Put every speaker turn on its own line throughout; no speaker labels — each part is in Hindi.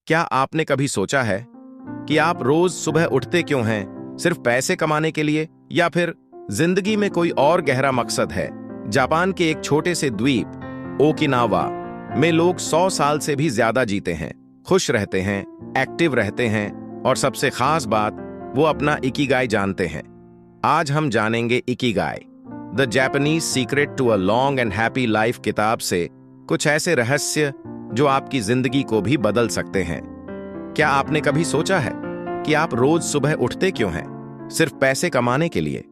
क्या आपने कभी सोचा है कि आप रोज सुबह उठते क्यों हैं? सिर्फ पैसे कमाने के लिए, या फिर जिंदगी में कोई और गहरा मकसद है? जापान के एक छोटे से द्वीप ओकिनावा में लोग 100 साल से भी ज्यादा जीते हैं, खुश रहते हैं, एक्टिव रहते हैं और सबसे खास बात, वो अपना इकिगाई जानते हैं। आज हम जानेंगे Ikigai, the Japanese secret to a long and happy life किताब से कुछ ऐसे रहस्य जो आपकी जिंदगी को भी बदल सकते हैं। क्या आपने कभी सोचा है कि आप रोज सुबह उठते क्यों हैं? सिर्फ पैसे कमाने के लिए,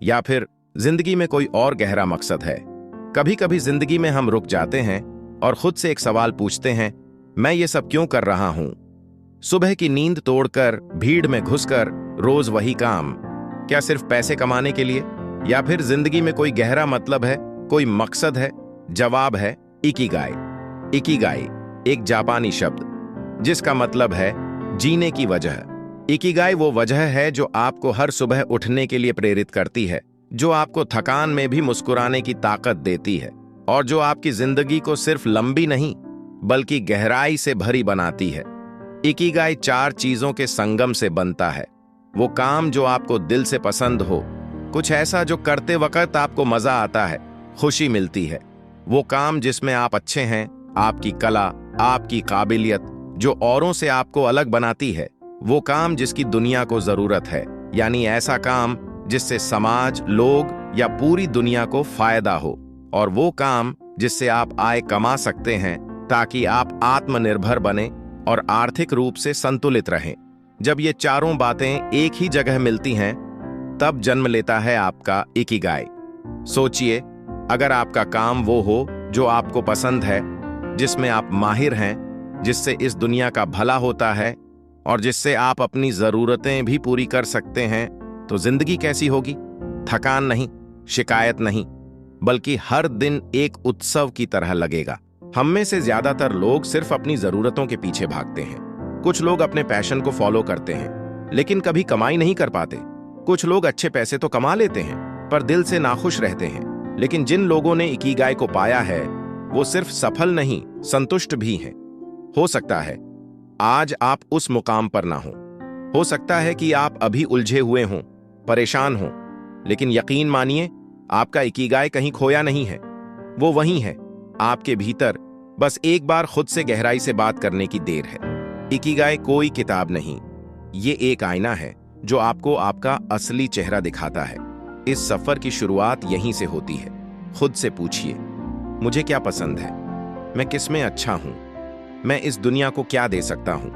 या फिर जिंदगी में कोई और गहरा मकसद है? कभी कभी जिंदगी में हम रुक जाते हैं और खुद से एक सवाल पूछते हैं, मैं ये सब क्यों कर रहा हूं? सुबह की नींद तोड़कर, भीड़ में घुसकर, रोज वही काम। क्या सिर्फ पैसे कमाने के लिए, या फिर जिंदगी में कोई गहरा मतलब है, कोई मकसद है? जवाब है इकिगाई। इकिगाई एक जापानी शब्द जिसका मतलब है जीने की वजह। इकिगाई वो वजह है जो आपको हर सुबह उठने के लिए प्रेरित करती है, जो आपको थकान में भी मुस्कुराने की ताकत देती है और जो आपकी जिंदगी को सिर्फ लंबी नहीं बल्कि गहराई से भरी बनाती है। इकिगाई 4 चीजों के संगम से बनता है। वो काम जो आपको दिल से पसंद हो, कुछ ऐसा जो करते वक्त आपको मजा आता है, खुशी मिलती है। वो काम जिसमें आप अच्छे हैं, आपकी कला, आपकी काबिलियत जो औरों से आपको अलग बनाती है। वो काम जिसकी दुनिया को जरूरत है, यानी ऐसा काम जिससे समाज, लोग या पूरी दुनिया को फायदा हो। और वो काम जिससे आप आय कमा सकते हैं ताकि आप आत्मनिर्भर बने और आर्थिक रूप से संतुलित रहें। जब ये चारों बातें एक ही जगह मिलती हैं, तब जन्म लेता है आपका इकिगाई। सोचिए, अगर आपका काम वो हो जो आपको पसंद है, जिसमें आप माहिर हैं, जिससे इस दुनिया का भला होता है और जिससे आप अपनी जरूरतें भी पूरी कर सकते हैं, तो जिंदगी कैसी होगी? थकान नहीं, शिकायत नहीं, बल्कि हर दिन एक उत्सव की तरह लगेगा। हम में से ज्यादातर लोग सिर्फ अपनी जरूरतों के पीछे भागते हैं। कुछ लोग अपने पैशन को फॉलो करते हैं लेकिन कभी कमाई नहीं कर पाते। कुछ लोग अच्छे पैसे तो कमा लेते हैं पर दिल से नाखुश रहते हैं। लेकिन जिन लोगों ने इकिगाई को पाया है, वो सिर्फ सफल नहीं, संतुष्ट भी हैं। हो सकता है आज आप उस मुकाम पर ना हो सकता है कि आप अभी उलझे हुए हों, परेशान हों, लेकिन यकीन मानिए, आपका इकिगाई कहीं खोया नहीं है। वो वहीं है, आपके भीतर। बस एक बार खुद से गहराई से बात करने की देर है। इकिगाई कोई किताब नहीं, ये एक आईना है जो आपको आपका असली चेहरा दिखाता है। इस सफर की शुरुआत यहीं से होती है। खुद से पूछिए, मुझे क्या पसंद है? मैं किसमें अच्छा हूं? मैं इस दुनिया को क्या दे सकता हूं?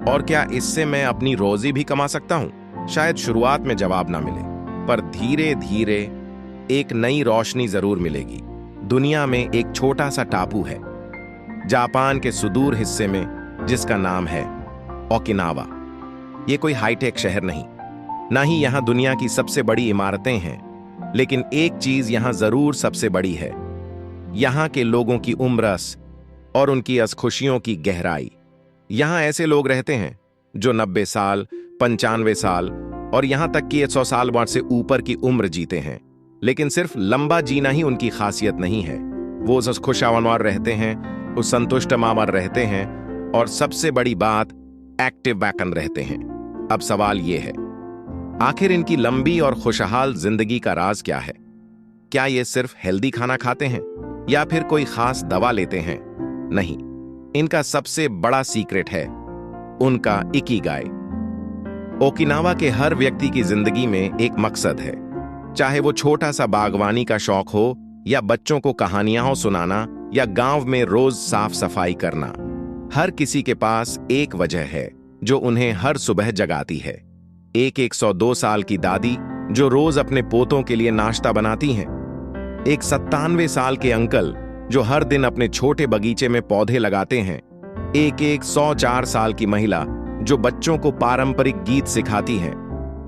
और क्या इससे मैं अपनी रोजी भी कमा सकता हूं? शायद शुरुआत में जवाब ना मिले, पर धीरे धीरे एक नई रोशनी जरूर मिलेगी। दुनिया में एक छोटा सा टापू है, जापान के सुदूर हिस्से में, जिसका नाम है ओकिनावा। ये कोई हाईटेक शहर नहीं, ना ही यहां दुनिया की सबसे बड़ी इमारतें हैं, लेकिन एक चीज यहां जरूर सबसे बड़ी है, यहां के लोगों की उम्रस और उनकी खुशियों की गहराई। यहां ऐसे लोग रहते हैं जो 90 साल, 95 साल और यहां तक कि 100 साल बाद से ऊपर की उम्र जीते हैं। लेकिन सिर्फ लंबा जीना ही उनकी खासियत नहीं है। वो खुशावनवार रहते हैं, वो संतुष्ट मामर रहते हैं और सबसे बड़ी बात, एक्टिव वैकन रहते हैं। अब सवाल ये है, आखिर इनकी लंबी और खुशहाल जिंदगी का राज क्या है? क्या ये सिर्फ हेल्दी खाना खाते हैं या फिर कोई खास दवा लेते हैं? नहीं, इनका सबसे बड़ा सीक्रेट है उनका इकिगाई। ओकिनावा के हर व्यक्ति की जिंदगी में एक मकसद है, चाहे वो छोटा सा बागवानी का शौक हो या बच्चों को कहानियां सुनाना या गांव में रोज साफ सफाई करना। हर किसी के पास एक वजह है जो उन्हें हर सुबह जगाती है। एक 102 साल की दादी जो रोज अपने पोतों के लिए नाश्ता बनाती हैं, एक 97 साल के अंकल जो हर दिन अपने छोटे बगीचे में पौधे लगाते हैं, एक 104 साल की महिला जो बच्चों को पारंपरिक गीत सिखाती हैं।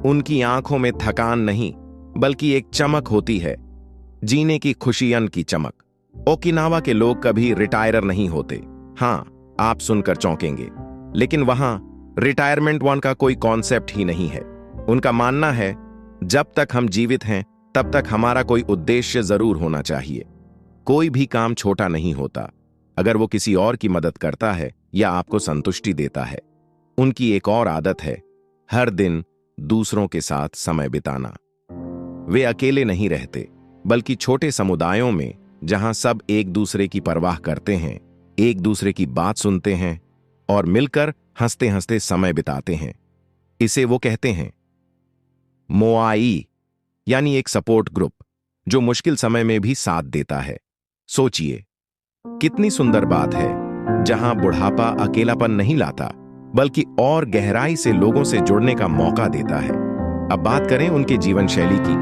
उनकी आंखों में थकान नहीं बल्कि एक चमक होती है, जीने की खुशियन की चमक। ओकिनावा के लोग कभी रिटायर नहीं होते। हां, आप सुनकर चौंकेंगे, लेकिन वहां रिटायरमेंट वन का कोई कॉन्सेप्ट ही नहीं है। उनका मानना है, जब तक हम जीवित हैं तब तक हमारा कोई उद्देश्य जरूर होना चाहिए। कोई भी काम छोटा नहीं होता। अगर वो किसी और की मदद करता है या आपको संतुष्टि देता है। उनकी एक और आदत है हर दिन दूसरों के साथ समय बिताना। वे अकेले नहीं रहते, बल्कि छोटे समुदायों में, जहां सब एक दूसरे की परवाह करते हैं, एक दूसरे की बात सुनते हैं और मिलकर हंसते हंसते समय बिताते हैं। इसे वो कहते हैं मोआई, यानी एक सपोर्ट ग्रुप जो मुश्किल समय में भी साथ देता है। सोचिए, कितनी सुंदर बात है, जहां बुढ़ापा अकेलापन नहीं लाता, बल्कि और गहराई से लोगों से जुड़ने का मौका देता है। अब बात करें उनके जीवन शैली की,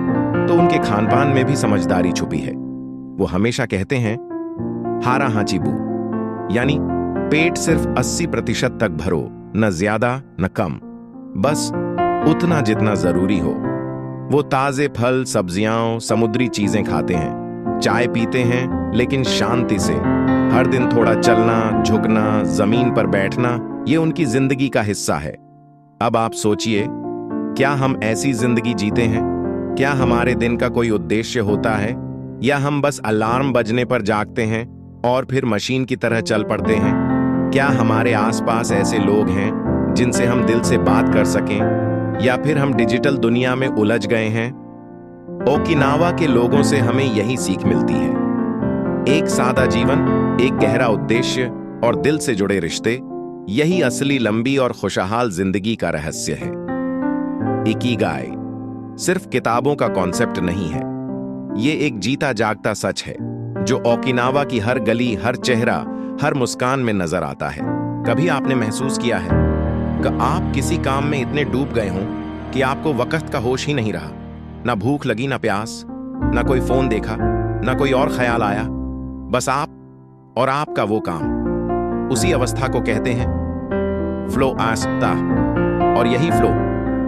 तो उनके खानपान में भी समझदारी छुपी है। वो हमेशा कहते हैं हारा हाचीबू, यानी पेट सिर्फ 80% तक भरो, न ज्यादा न कम, बस उतना जितना जरूरी हो। वो ताजे फल, सब्जियां, समुद्री चीजें खाते हैं, चाय पीते हैं, लेकिन शांति से। हर दिन थोड़ा चलना, झुकना, जमीन पर बैठना, ये उनकी जिंदगी का हिस्सा है। अब आप सोचिए, क्या हम ऐसी जिंदगी जीते हैं? क्या हमारे दिन का कोई उद्देश्य होता है, या हम बस अलार्म बजने पर जागते हैं और फिर मशीन की तरह चल पड़ते हैं? क्या हमारे आसपास ऐसे लोग हैं जिनसे हम दिल से बात कर सकें, या फिर हम डिजिटल दुनिया में उलझ गए हैं? ओकिनावा के लोगों से हमें यही सीख मिलती है। एक सादा जीवन, एक गहरा उद्देश्य और दिल से जुड़े रिश्ते, यही असली लंबी और खुशहाल जिंदगी का रहस्य है। इकिगाई सिर्फ किताबों का कॉन्सेप्ट नहीं है, ये एक जीता जागता सच है जो ओकिनावा की हर गली, हर चेहरा, हर मुस्कान में नजर आता है। कभी आपने महसूस किया है कि आप किसी काम में इतने डूब गए हों कि आपको वक्त का होश ही नहीं रहा? ना भूख लगी, ना प्यास, ना कोई फोन देखा, ना कोई और ख्याल आया, बस आप और आपका वो काम। उसी अवस्था को कहते हैं फ्लो आस्था, और यही फ्लो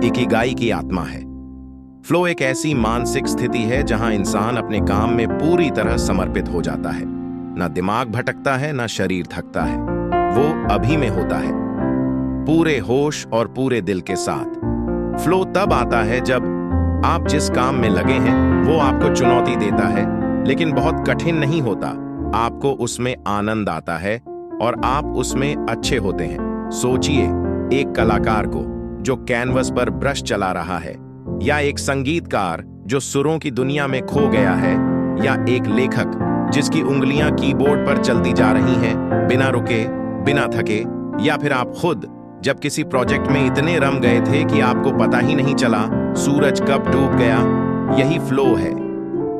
इकिगाई की आत्मा है। फ्लो एक ऐसी मानसिक स्थिति है जहां इंसान अपने काम में पूरी तरह समर्पित हो जाता है। ना दिमाग भटकता है, ना शरीर थकता है, वो अभी में होता है, पूरे होश और पूरे दिल के साथ। फ्लो तब आता है जब आप जिस काम में लगे हैं वो आपको चुनौती देता है, लेकिन बहुत कठिन नहीं होता। आपको उसमें आनंद आता है और आप उसमें अच्छे होते हैं। सोचिए, एक कलाकार को जो कैनवस पर ब्रश चला रहा है, या एक संगीतकार जो सुरों की दुनिया में खो गया है, या एक लेखक जिसकी उंगलियां कीबोर्ड पर चलती जा रही हैं बिना रुके, बिना थके, या फिर आप खुद जब किसी प्रोजेक्ट में इतने रम गए थे कि आपको पता ही नहीं चला सूरज कब डूब गया। यही फ्लो है।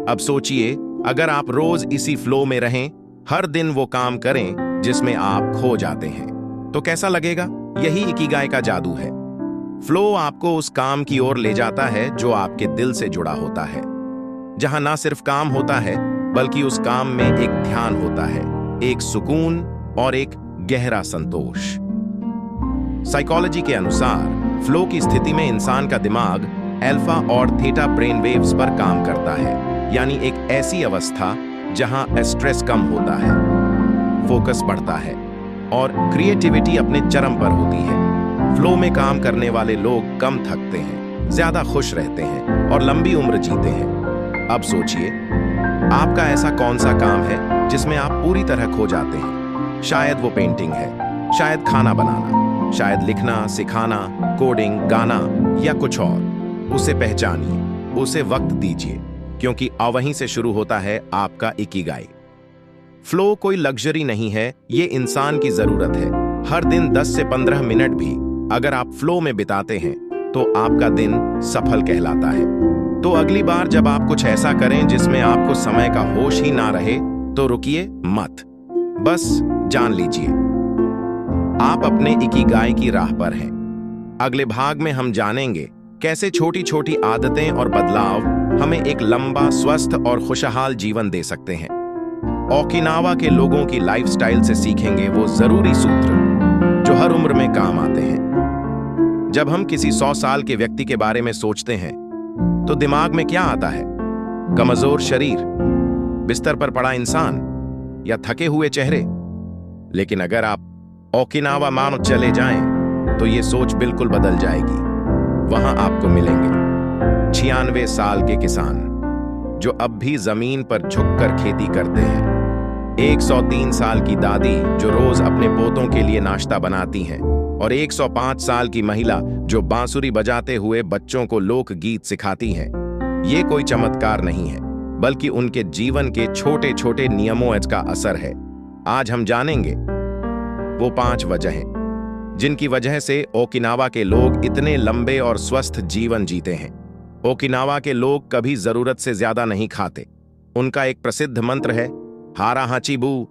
अब सोचिए, अगर आप रोज इसी फ्लो में रहें, हर दिन वो काम करें जिसमें आप खो जाते हैं, तो कैसा लगेगा? यही इकिगाई का जादू है। फ्लो आपको उस काम की ओर ले जाता है जो आपके दिल से जुड़ा होता है, जहां ना सिर्फ काम होता है, बल्कि उस काम में एक ध्यान होता है, एक सुकून और एक गहरा संतोष। साइकोलॉजी के अनुसार फ्लो की स्थिति में इंसान का दिमाग अल्फा और थीटा ब्रेन वेव्स पर काम करता है, यानी एक ऐसी अवस्था जहां स्ट्रेस कम होता है, फोकस बढ़ता है और क्रिएटिविटी अपने चरम पर होती है। फ्लो में काम करने वाले लोग कम थकते हैं, ज्यादा खुश रहते हैं और लंबी उम्र जीते हैं। अब सोचिए, आपका ऐसा कौन सा काम है जिसमें आप पूरी तरह खो जाते हैं? शायद वो पेंटिंग है, शायद खाना बनाना, शायद लिखना, सिखाना, कोडिंग, गाना या कुछ और। उसे पहचानिए, उसे वक्त दीजिए, क्योंकि वहीं से शुरू होता है आपका इकिगाई। फ्लो कोई लग्जरी नहीं है, ये इंसान की जरूरत है। हर दिन 10 से 15 मिनट भी अगर आप फ्लो में बिताते हैं तो आपका दिन सफल कहलाता है। तो अगली बार जब आप कुछ ऐसा करें जिसमें आपको समय का होश ही ना रहे, तो रुकिए मत, बस जान लीजिए आप अपने इकिगाई की राह पर हैं। अगले भाग में हम जानेंगे कैसे छोटी छोटी आदतें और बदलाव हमें एक लंबा, स्वस्थ और खुशहाल जीवन दे सकते हैं। ओकिनावा के लोगों की लाइफस्टाइल से सीखेंगे वो जरूरी सूत्र जो हर उम्र में काम आते हैं। जब हम किसी 100 साल के व्यक्ति के बारे में सोचते हैं तो दिमाग में क्या आता है? कमजोर शरीर, बिस्तर पर पड़ा इंसान या थके हुए चेहरे? लेकिन अगर आप ओकिनावा मानो चले जाएं तो ये सोच बिल्कुल बदल जाएगी। वहां आपको मिलेंगे 96 साल के किसान जो अब भी जमीन पर झुककर खेती करते हैं, 103 साल की दादी जो रोज अपने पोतों के लिए नाश्ता बनाती हैं, और 105 साल की महिला जो बांसुरी बजाते हुए बच्चों को लोकगीत सिखाती हैं। ये कोई चमत्कार नहीं है, बल्कि उनके जीवन के छोटे छोटे नियमों का असर है। आज हम जानेंगे वो 5 वजहें जिनकी वजह से ओकिनावा के लोग इतने लंबे और स्वस्थ जीवन जीते हैं। ओकिनावा के लोग कभी जरूरत से ज्यादा नहीं खाते। उनका एक प्रसिद्ध मंत्र है, हारा हाचीबू,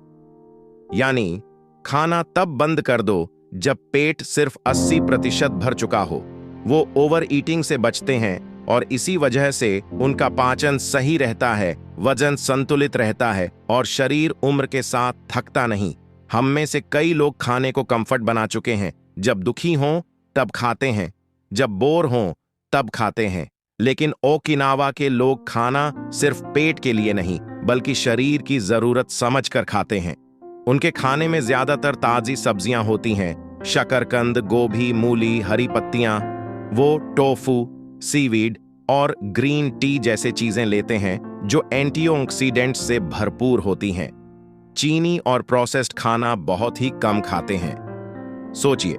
यानी खाना तब बंद कर दो जब पेट सिर्फ 80% भर चुका हो। वो ओवर ईटिंग से बचते हैं और इसी वजह से उनका पाचन सही रहता है, वजन संतुलित रहता है और शरीर उम्र के साथ थकता नहीं। हम में से कई लोग खाने को कंफर्ट बना चुके हैं। जब दुखी हों तब खाते हैं, जब बोर हों तब खाते हैं। लेकिन ओकिनावा के लोग खाना सिर्फ पेट के लिए नहीं, बल्कि शरीर की जरूरत समझकर खाते हैं। उनके खाने में ज्यादातर ताजी सब्जियां होती हैं, शकरकंद, गोभी, मूली, हरी पत्तियां। वो टोफू, सीवीड और ग्रीन टी जैसे चीजें लेते हैं जो एंटीऑक्सीडेंट्स से भरपूर होती हैं। चीनी और प्रोसेस्ड खाना बहुत ही कम खाते हैं। सोचिए,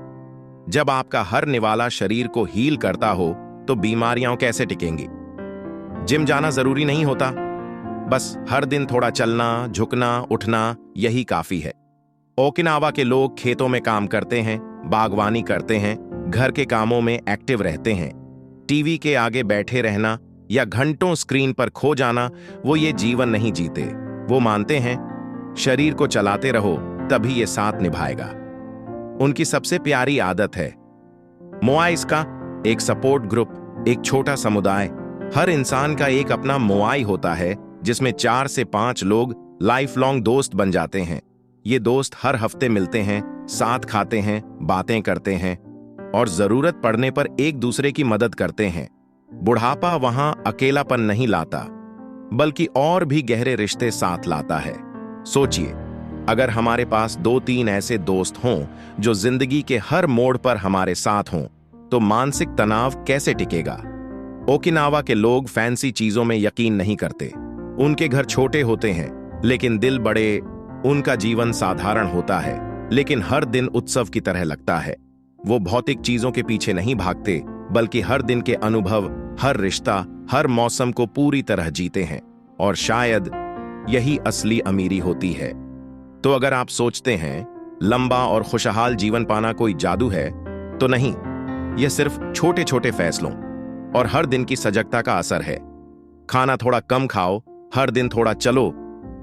जब आपका हर निवाला शरीर को हील करता हो तो बीमारियां कैसे टिकेंगी? जिम जाना जरूरी नहीं होता, बस हर दिन थोड़ा चलना, झुकना, उठना यही काफी है। ओकिनावा के लोग खेतों में काम करते हैं, बागवानी करते हैं, घर के कामों में एक्टिव रहते हैं। टीवी के आगे बैठे रहना या घंटों स्क्रीन पर खो जाना, वो ये जीवन नहीं जीते। वो मानते हैं शरीर को चलाते रहो तभी ये साथ निभाएगा। उनकी सबसे प्यारी आदत है मोआईस का एक सपोर्ट ग्रुप, एक छोटा समुदाय। हर इंसान का एक अपना मोआई होता है जिसमें 4 से 5 लोग लाइफ लॉन्ग दोस्त बन जाते हैं। ये दोस्त हर हफ्ते मिलते हैं, साथ खाते हैं, बातें करते हैं और जरूरत पड़ने पर एक दूसरे की मदद करते हैं। बुढ़ापा वहां अकेलापन नहीं लाता, बल्कि और भी गहरे रिश्ते साथ लाता है। सोचिए, अगर हमारे पास 2-3 ऐसे दोस्त हों जो जिंदगी के हर मोड़ पर हमारे साथ हों, तो मानसिक तनाव कैसे टिकेगा? ओकिनावा के लोग फैंसी चीजों में यकीन नहीं करते। उनके घर छोटे होते हैं लेकिन दिल बड़े। उनका जीवन साधारण होता है लेकिन हर दिन उत्सव की तरह लगता है। वो भौतिक चीजों के पीछे नहीं भागते, बल्कि हर दिन के अनुभव, हर रिश्ता, हर मौसम को पूरी तरह जीते हैं। और शायद यही असली अमीरी होती है। तो अगर आप सोचते हैं लंबा और खुशहाल जीवन पाना कोई जादू है, तो नहीं, यह सिर्फ छोटे छोटे फैसलों और हर दिन की सजगता का असर है। खाना थोड़ा कम खाओ, हर दिन थोड़ा चलो,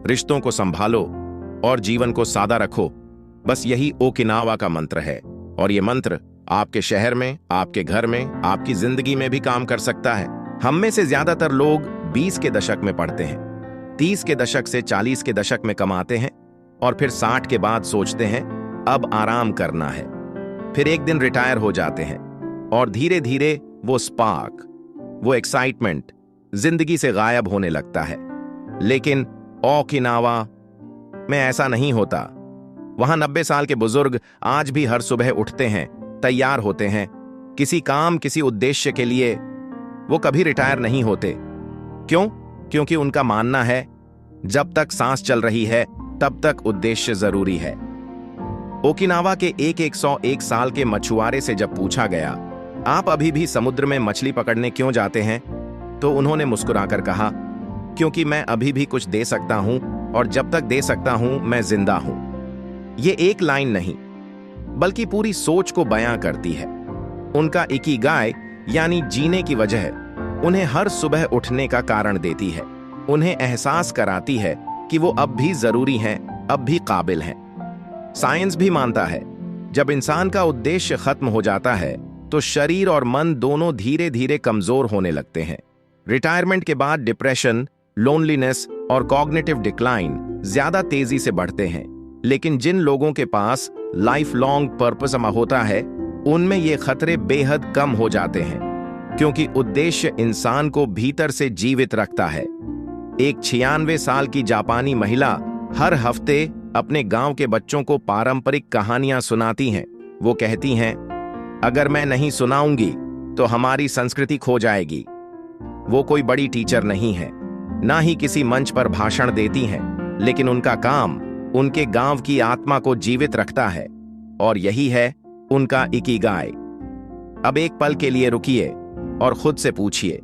रिश्तों को संभालो और जीवन को सादा रखो। बस यही ओकिनावा का मंत्र है। और ये मंत्र आपके शहर में, आपके घर में, आपकी जिंदगी में भी काम कर सकता है। हम में से ज्यादातर लोग 20 के दशक में पढ़ते हैं, 30 के दशक से 40 के दशक में कमाते हैं और फिर 60 के बाद सोचते हैं अब आराम करना है। फिर एक दिन रिटायर हो जाते हैं और धीरे धीरे वो स्पार्क, वो एक्साइटमेंट जिंदगी से गायब होने लगता है। लेकिन ओकिनावा में ऐसा नहीं होता। वहां 90 साल के बुजुर्ग आज भी हर सुबह उठते हैं, तैयार होते हैं किसी काम, किसी उद्देश्य के लिए। वो कभी रिटायर नहीं होते। क्यों? क्योंकि उनका मानना है जब तक सांस चल रही है तब तक उद्देश्य जरूरी है। ओकिनावा के एक 101 साल के मछुआरे से जब पूछा गया, आप अभी भी समुद्र में मछली पकड़ने क्यों जाते हैं, तो उन्होंने मुस्कुराकर कहा, क्योंकि मैं अभी भी कुछ दे सकता हूं और जब तक दे सकता हूं मैं जिंदा हूं। ये एक लाइन नहीं, बल्कि पूरी सोच को बयां करती है। उनका इकिगाई यानी जीने की वजह उन्हें हर सुबह उठने का कारण देती है। उन्हें एहसास कराती है कि वो अब भी जरूरी हैं, अब भी काबिल हैं। साइंस भी मानता है जब इंसान का उद्देश्य खत्म हो जाता है तो शरीर और मन दोनों धीरे धीरे कमजोर होने लगते हैं। रिटायरमेंट के बाद डिप्रेशन, लोनलीनेस और कॉग्निटिव डिक्लाइन ज्यादा तेजी से बढ़ते हैं। लेकिन जिन लोगों के पास लाइफ लॉन्ग पर्पस होता है, उनमें ये खतरे बेहद कम हो जाते हैं, क्योंकि उद्देश्य इंसान को भीतर से जीवित रखता है। एक 96 साल की जापानी महिला हर हफ्ते अपने गांव के बच्चों को पारंपरिक कहानियां सुनाती हैं। वो कहती हैं, अगर मैं नहीं सुनाऊंगी तो हमारी संस्कृति खो जाएगी। वो कोई बड़ी टीचर नहीं है, ना ही किसी मंच पर भाषण देती हैं, लेकिन उनका काम उनके गांव की आत्मा को जीवित रखता है, और यही है उनका इकिगाई। अब एक पल के लिए रुकिए और खुद से पूछिए,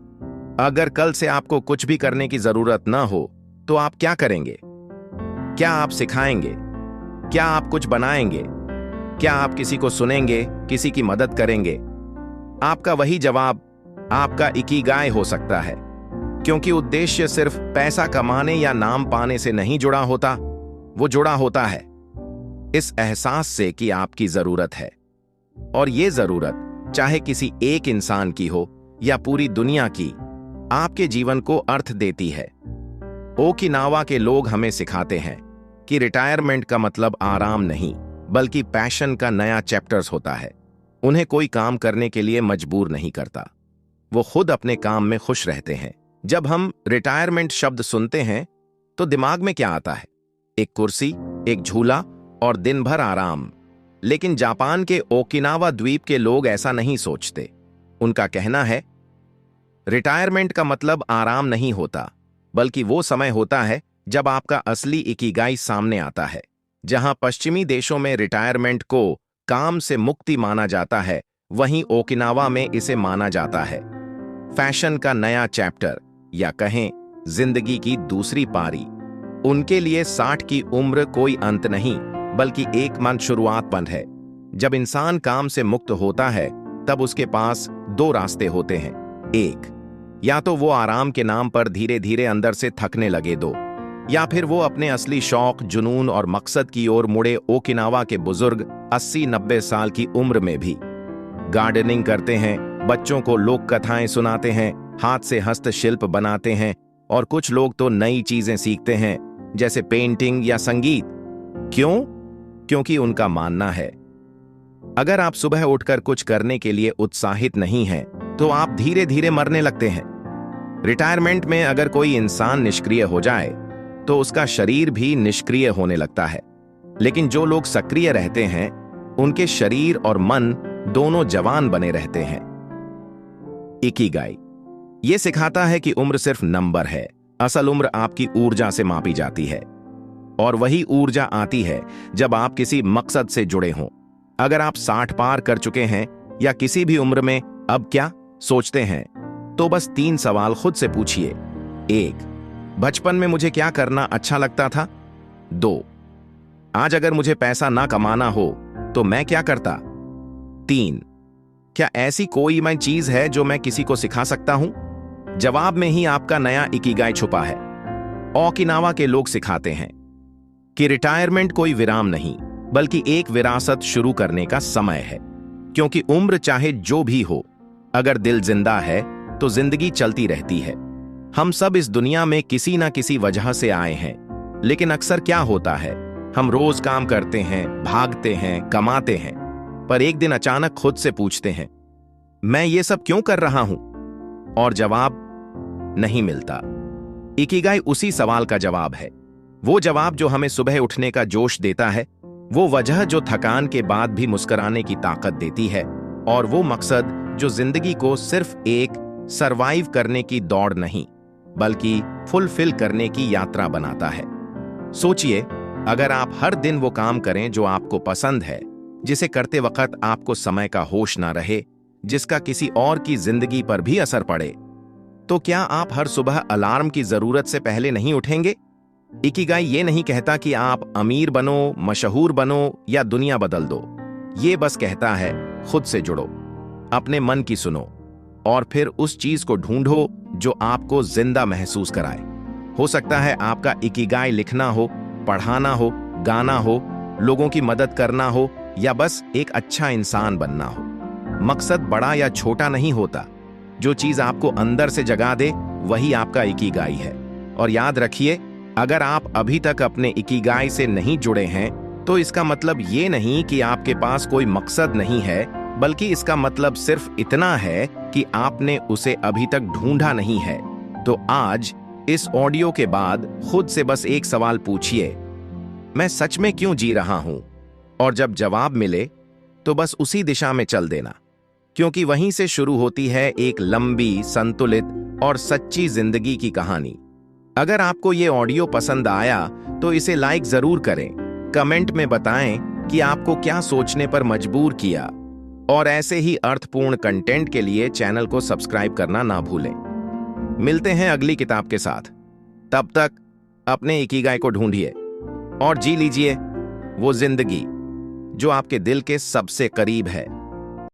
अगर कल से आपको कुछ भी करने की जरूरत न हो तो आप क्या करेंगे? क्या आप सिखाएंगे? क्या आप कुछ बनाएंगे? क्या आप किसी को सुनेंगे, किसी की मदद करेंगे? आपका वही जवाब आपका इकिगाई हो सकता है, क्योंकि उद्देश्य सिर्फ पैसा कमाने या नाम पाने से नहीं जुड़ा होता, वो जुड़ा होता है इस एहसास से कि आपकी जरूरत है, और ये जरूरत चाहे किसी एक इंसान की हो या पूरी दुनिया की, आपके जीवन को अर्थ देती है। ओकिनावा के लोग हमें सिखाते हैं कि रिटायरमेंट का मतलब आराम नहीं, बल्कि पैशन का नया चैप्टर्स होता है। उन्हें कोई काम करने के लिए मजबूर नहीं करता, वो खुद अपने काम में खुश रहते हैं। जब हम रिटायरमेंट शब्द सुनते हैं तो दिमाग में क्या आता है? एक कुर्सी, एक झूला और दिन भर आराम। लेकिन जापान के ओकिनावा द्वीप के लोग ऐसा नहीं सोचते। उनका कहना है, रिटायरमेंट का मतलब आराम नहीं होता, बल्कि वो समय होता है जब आपका असली इकिगाई सामने आता है। जहां पश्चिमी देशों में रिटायरमेंट को काम से मुक्ति माना जाता है, वहीं ओकिनावा में इसे माना जाता है फैशन का नया चैप्टर, या कहें जिंदगी की दूसरी पारी। उनके लिए 60 की उम्र कोई अंत नहीं, बल्कि एक मन शुरुआत बंद है। जब इंसान काम से मुक्त होता है तब उसके पास दो रास्ते होते हैं। एक, या तो वो आराम के नाम पर धीरे धीरे अंदर से थकने लगे, दो, या फिर वो अपने असली शौक, जुनून और मकसद की ओर मुड़े। ओकिनावा के बुजुर्ग 80-90 साल की उम्र में भी गार्डनिंग करते हैं, बच्चों को लोक कथाएं सुनाते हैं, हाथ से हस्तशिल्प बनाते हैं, और कुछ लोग तो नई चीजें सीखते हैं जैसे पेंटिंग या संगीत। क्यों? क्योंकि उनका मानना है, अगर आप सुबह उठकर कुछ करने के लिए उत्साहित नहीं हैं, तो आप धीरे धीरे मरने लगते हैं। रिटायरमेंट में अगर कोई इंसान निष्क्रिय हो जाए तो उसका शरीर भी निष्क्रिय होने लगता है, लेकिन जो लोग सक्रिय रहते हैं उनके शरीर और मन दोनों जवान बने रहते हैं। इकिगाई ये सिखाता है कि उम्र सिर्फ नंबर है, असल उम्र आपकी ऊर्जा से मापी जाती है, और वही ऊर्जा आती है जब आप किसी मकसद से जुड़े हों। अगर आप 60 पार कर चुके हैं या किसी भी उम्र में अब क्या सोचते हैं, तो बस 3 सवाल खुद से पूछिए। 1, बचपन में मुझे क्या करना अच्छा लगता था? 2, आज अगर मुझे पैसा ना कमाना हो तो मैं क्या करता? 3, क्या ऐसी कोई मैं चीज है जो मैं किसी को सिखा सकता हूं? जवाब में ही आपका नया इकिगाई छुपा है। ओकिनावा के लोग सिखाते हैं कि रिटायरमेंट कोई विराम नहीं, बल्कि एक विरासत शुरू करने का समय है। क्योंकि उम्र चाहे जो भी हो, अगर दिल जिंदा है तो जिंदगी चलती रहती है। हम सब इस दुनिया में किसी ना किसी वजह से आए हैं, लेकिन अक्सर क्या होता है, हम रोज काम करते हैं, भागते हैं, कमाते हैं, पर एक दिन अचानक खुद से पूछते हैं, मैं ये सब क्यों कर रहा हूं? और जवाब नहीं मिलता। इकिगाई उसी सवाल का जवाब है, वो जवाब जो हमें सुबह उठने का जोश देता है, वो वजह जो थकान के बाद भी मुस्कुराने की ताकत देती है, और वो मकसद जो जिंदगी को सिर्फ एक सरवाइव करने की दौड़ नहीं, बल्कि फुलफिल करने की यात्रा बनाता है। सोचिए, अगर आप हर दिन वो काम करें जो आपको पसंद है, जिसे करते वक्त आपको समय का होश ना रहे, जिसका किसी और की जिंदगी पर भी असर पड़े, तो क्या आप हर सुबह अलार्म की जरूरत से पहले नहीं उठेंगे? इकिगाई ये नहीं कहता कि आप अमीर बनो, मशहूर बनो या दुनिया बदल दो। ये बस कहता है, खुद से जुड़ो, अपने मन की सुनो, और फिर उस चीज को ढूंढो जो आपको जिंदा महसूस कराए। हो सकता है आपका इकिगाई लिखना हो, पढ़ाना हो, गाना हो, लोगों की मदद करना हो, या बस एक अच्छा इंसान बनना हो। मकसद बड़ा या छोटा नहीं होता, जो चीज आपको अंदर से जगा दे वही आपका इकिगाई है। और याद रखिए, अगर आप अभी तक अपने इकिगाई से नहीं जुड़े हैं, तो इसका मतलब ये नहीं कि आपके पास कोई मकसद नहीं है, बल्कि इसका मतलब सिर्फ इतना है कि आपने उसे अभी तक ढूंढा नहीं है। तो आज इस ऑडियो के बाद खुद से बस एक सवाल पूछिए, मैं सच में क्यों जी रहा हूं? और जब जवाब मिले तो बस उसी दिशा में चल देना, क्योंकि वहीं से शुरू होती है एक लंबी, संतुलित और सच्ची जिंदगी की कहानी। अगर आपको ये ऑडियो पसंद आया तो इसे लाइक जरूर करें। कमेंट में बताएं कि आपको क्या सोचने पर मजबूर किया, और ऐसे ही अर्थपूर्ण कंटेंट के लिए चैनल को सब्सक्राइब करना ना भूलें। मिलते हैं अगली किताब के साथ। तब तक अपने इकिगाई को ढूंढिए और जी लीजिए वो जिंदगी जो आपके दिल के सबसे करीब है।